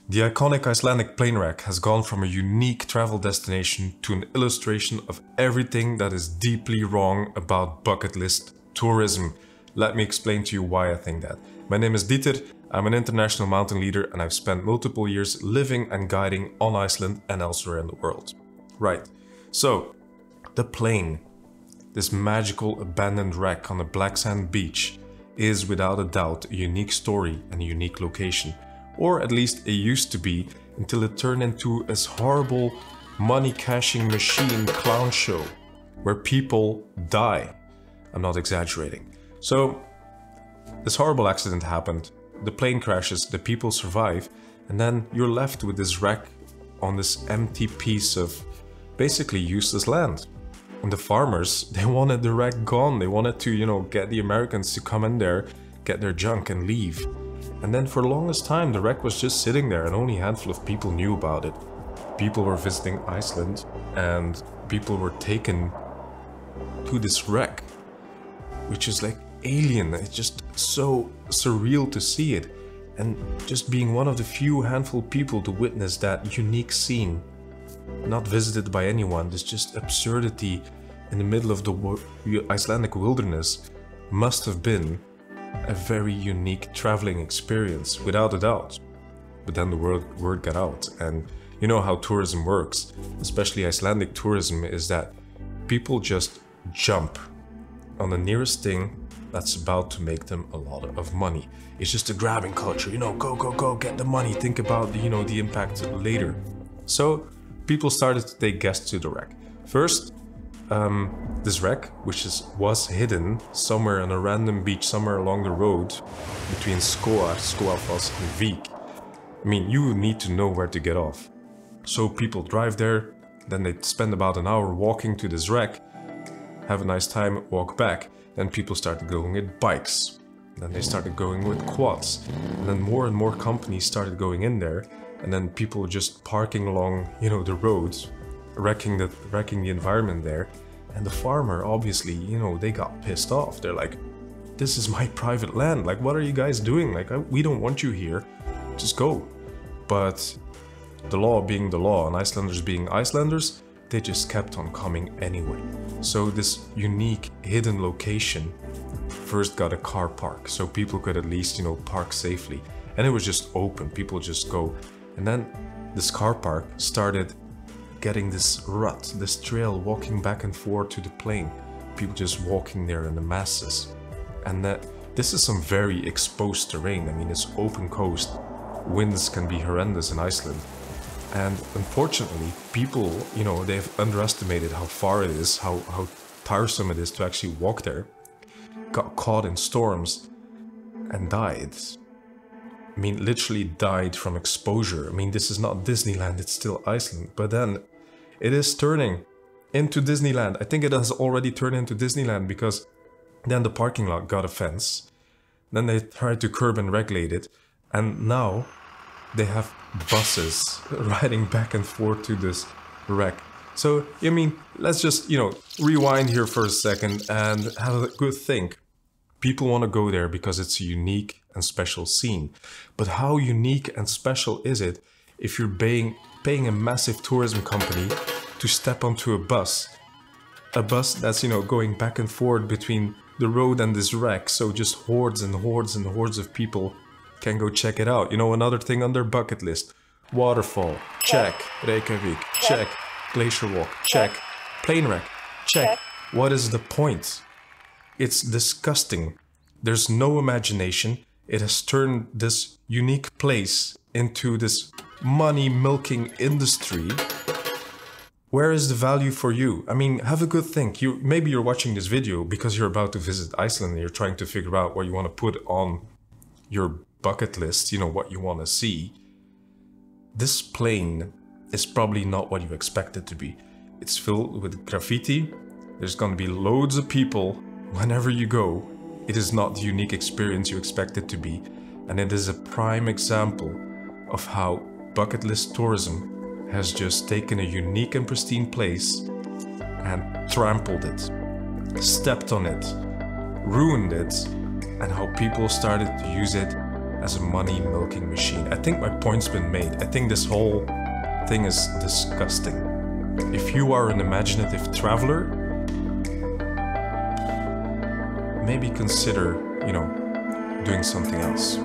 The iconic Icelandic plane wreck has gone from a unique travel destination to an illustration of everything that is deeply wrong about bucket list tourism. Let me explain to you why I think that. My name is Dieter, I'm an international mountain leader and I've spent multiple years living and guiding on Iceland and elsewhere in the world. Right, so the plane, this magical abandoned wreck on a black sand beach, is without a doubt a unique story and a unique location. Or at least it used to be, until it turned into this horrible money-cashing machine clown show where people die. I'm not exaggerating. So this horrible accident happened, the plane crashes, the people survive, and then you're left with this wreck on this empty piece of basically useless land. And the farmers, they wanted the wreck gone. They wanted to, get the Americans to come in there, get their junk and leave. And then for the longest time, the wreck was just sitting there and only a handful of people knew about it. People were visiting Iceland and people were taken to this wreck, which is like alien. It's just so surreal to see it. And just being one of the few handful of people to witness that unique scene, not visited by anyone, this just absurdity in the middle of the Icelandic wilderness must have been a very unique traveling experience, without a doubt. But then the word got out, and you know how tourism works, especially Icelandic tourism, is that people just jump on the nearest thing that's about to make them a lot of money. It's just a grabbing culture, go, get the money, think about the impact later. So people started to take guests to the wreck. First, this wreck, which was hidden somewhere on a random beach somewhere along the road between Skogafoss and Vik. I mean, you need to know where to get off. So people drive there, then they spend about an hour walking to this wreck, have a nice time, walk back. Then people started going with bikes. Then they started going with quads. And then more and more companies started going in there. And then people just parking along, the roads, wrecking the environment there. And the farmer, obviously, they got pissed off. They're like, this is my private land. Like, what are you guys doing? Like, we don't want you here. Just go. But the law being the law and Icelanders being Icelanders, they just kept on coming anyway. So this unique hidden location first got a car park, so people could at least, park safely. And it was just open, people just go. And then this car park started getting this rut, this trail walking back and forth to the plane. People just walking there in the masses. And this is some very exposed terrain. I mean, it's open coast. Winds can be horrendous in Iceland. And unfortunately, people, they've underestimated how far it is, how tiresome it is to actually walk there. Got caught in storms and died. I mean, literally died from exposure. I mean, this is not Disneyland, it's still Iceland. But then it is turning into Disneyland. I think it has already turned into Disneyland because then the parking lot got a fence. Then they tried to curb and regulate it. And now they have buses riding back and forth to this wreck. So, I mean, let's just, rewind here for a second and have a good think. People want to go there because it's a unique and special scene. But how unique and special is it if you're paying a massive tourism company to step onto a bus? A bus that's, going back and forth between the road and this wreck. So just hordes and hordes and hordes of people can go check it out. Another thing on their bucket list. Waterfall, check. Reykjavik, check. Glacier walk, check. Plane wreck, check. What is the point? It's disgusting. There's no imagination. It has turned this unique place into this money-milking industry. Where is the value for you? I mean, have a good think. Maybe you're watching this video because you're about to visit Iceland and you're trying to figure out what you want to put on your bucket list, what you want to see. This plane is probably not what you expect it to be. It's filled with graffiti. There's going to be loads of people whenever you go. It is not the unique experience you expect it to be. And it is a prime example of how bucket list tourism has just taken a unique and pristine place and trampled it, stepped on it, ruined it, and how people started to use it as a money milking machine. I think my point's been made. I think this whole thing is disgusting. If you are an imaginative traveler, maybe consider, you know, doing something else.